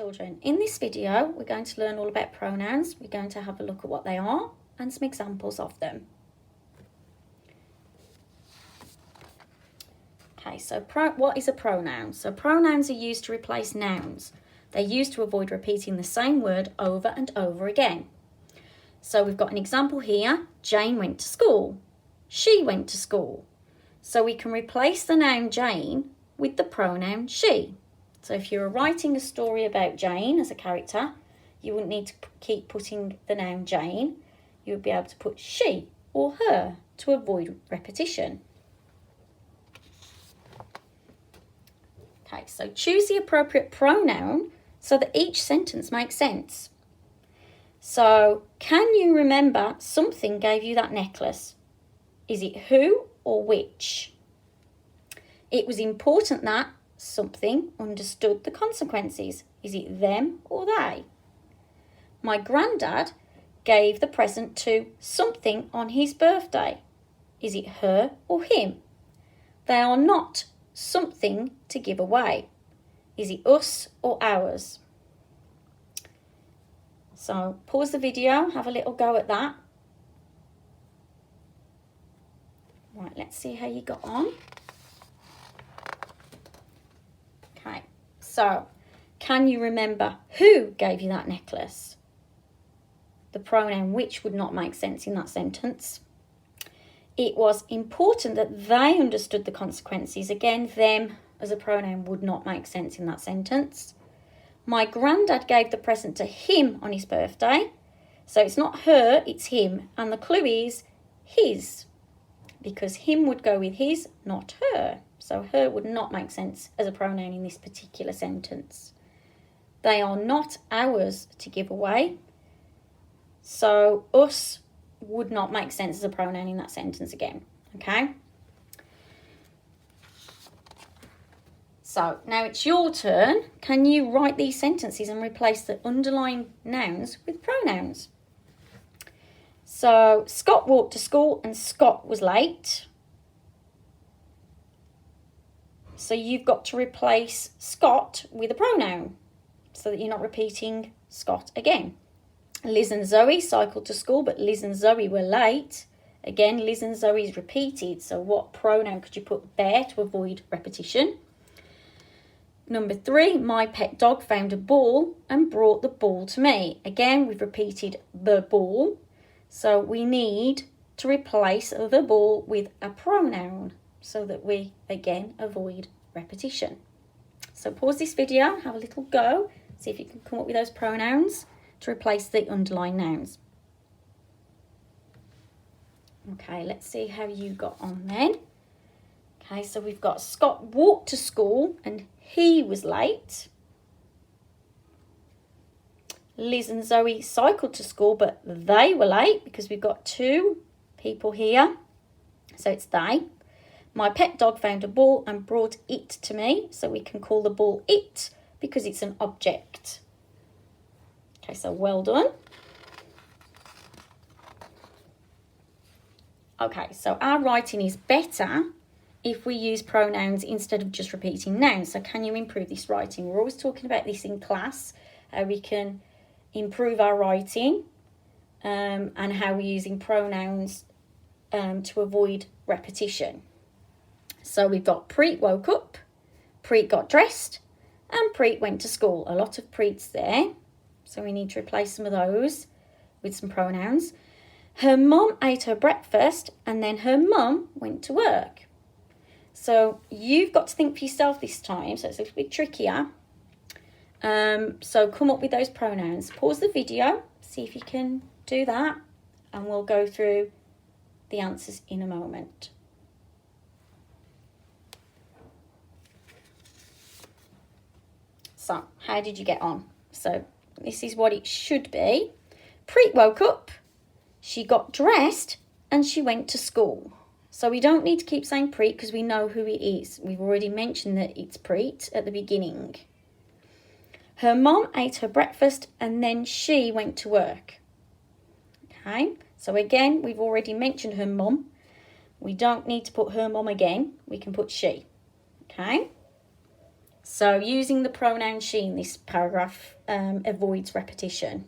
children, in this video we're going to learn all about pronouns. We're going to have a look at what they are and some examples of them. Okay, so what is a pronoun? So pronouns are used to replace nouns. They're used to avoid repeating the same word over and over again. So we've got an example here. Jane went to school. She went to school. So we can replace the noun Jane with the pronoun she. So if you were writing a story about Jane as a character, you wouldn't need to keep putting the noun Jane. You would be able to put she or her to avoid repetition. Okay, so choose the appropriate pronoun so that each sentence makes sense. So, can you remember something gave you that necklace? Is it who or which? It was important that something understood the consequences. Is it them or they? My granddad gave the present to something on his birthday. Is it her or him? They are not something to give away. Is it us or ours? So pause the video, have a little go at that. Right, let's see how you got on. Okay, so can you remember who gave you that necklace? The pronoun which would not make sense in that sentence. It was important that they understood the consequences. Again, them as a pronoun would not make sense in that sentence. My granddad gave the present to him on his birthday. So it's not her, it's him. And the clue is his, because him would go with his, not her. So her would not make sense as a pronoun in this particular sentence. They are not ours to give away. So us would not make sense as a pronoun in that sentence again. Okay? So now it's your turn. Can you write these sentences and replace the underlying nouns with pronouns? So Scott walked to school and Scott was late. So you've got to replace Scott with a pronoun so that you're not repeating Scott again. Liz and Zoe cycled to school, but Liz and Zoe were late. Again, Liz and Zoe is repeated. So what pronoun could you put there to avoid repetition? Number 3, my pet dog found a ball and brought the ball to me. Again, we've repeated the ball. So we need to replace the ball with a pronoun so that we, again, avoid repetition. So pause this video, have a little go, see if you can come up with those pronouns to replace the underlying nouns. Okay, let's see how you got on then. Okay, so we've got Scott walked to school and he was late. Liz and Zoe cycled to school, but they were late because we've got 2 people here. So it's they. My pet dog found a ball and brought it to me. So we can call the ball it because it's an object. Okay, so well done. Okay, so our writing is better if we use pronouns instead of just repeating nouns. So can you improve this writing? We're always talking about this in class, how we can improve our writing and how we're using pronouns to avoid repetition. So we've got Preet woke up, Preet got dressed, and Preet went to school. A lot of Preets there. So we need to replace some of those with some pronouns. Her mum ate her breakfast and then her mum went to work. So you've got to think for yourself this time, so it's a little bit trickier. So come up with those pronouns. Pause the video, see if you can do that, and we'll go through the answers in a moment. So, how did you get on? So, this is what it should be. Preet woke up, she got dressed, and she went to school. So we don't need to keep saying Preet because we know who it is. We've already mentioned that it's Preet at the beginning. Her mum ate her breakfast and then she went to work. Okay, so again, we've already mentioned her mum. We don't need to put her mum again. We can put she. Okay, So using the pronoun she in this paragraph avoids repetition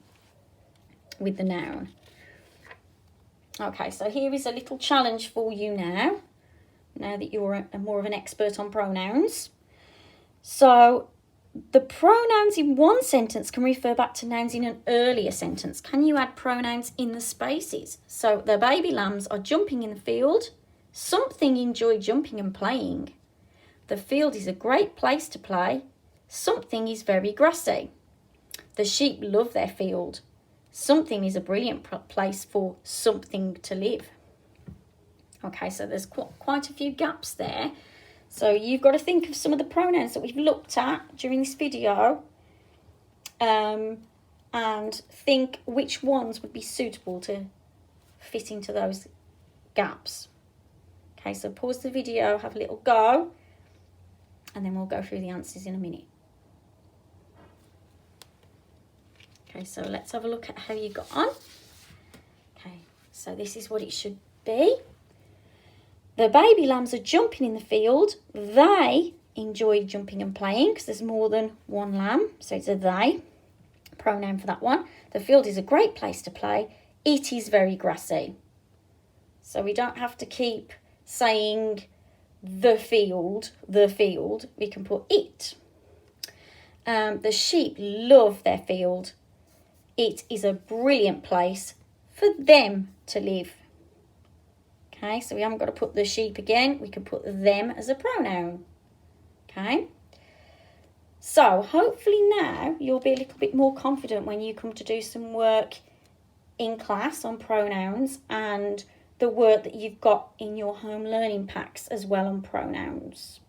with the noun. Okay, so here is a little challenge for you now that you're more of an expert on pronouns. So the pronouns in one sentence can refer back to nouns in an earlier sentence. Can you add pronouns in the spaces? So the baby lambs are jumping in the field. Something enjoyed jumping and playing. The field is a great place to play. Something is very grassy. The sheep love their field. Something is a brilliant place for something to live. Okay, so there's quite a few gaps there. So you've got to think of some of the pronouns that we've looked at during this video and think which ones would be suitable to fit into those gaps. Okay, so pause the video, have a little go, and then we'll go through the answers in a minute. Okay, so let's have a look at how you got on. Okay, so this is what it should be. The baby lambs are jumping in the field. They enjoy jumping and playing because there's more than one lamb, so it's a they, pronoun for that one. The field is a great place to play. It is very grassy. So we don't have to keep saying the field. We can put it. The sheep love their field. It is a brilliant place for them to live. Okay, so we haven't got to put the sheep again. We can put them as a pronoun. Okay. So hopefully now you'll be a little bit more confident when you come to do some work in class on pronouns and the work that you've got in your home learning packs as well on pronouns.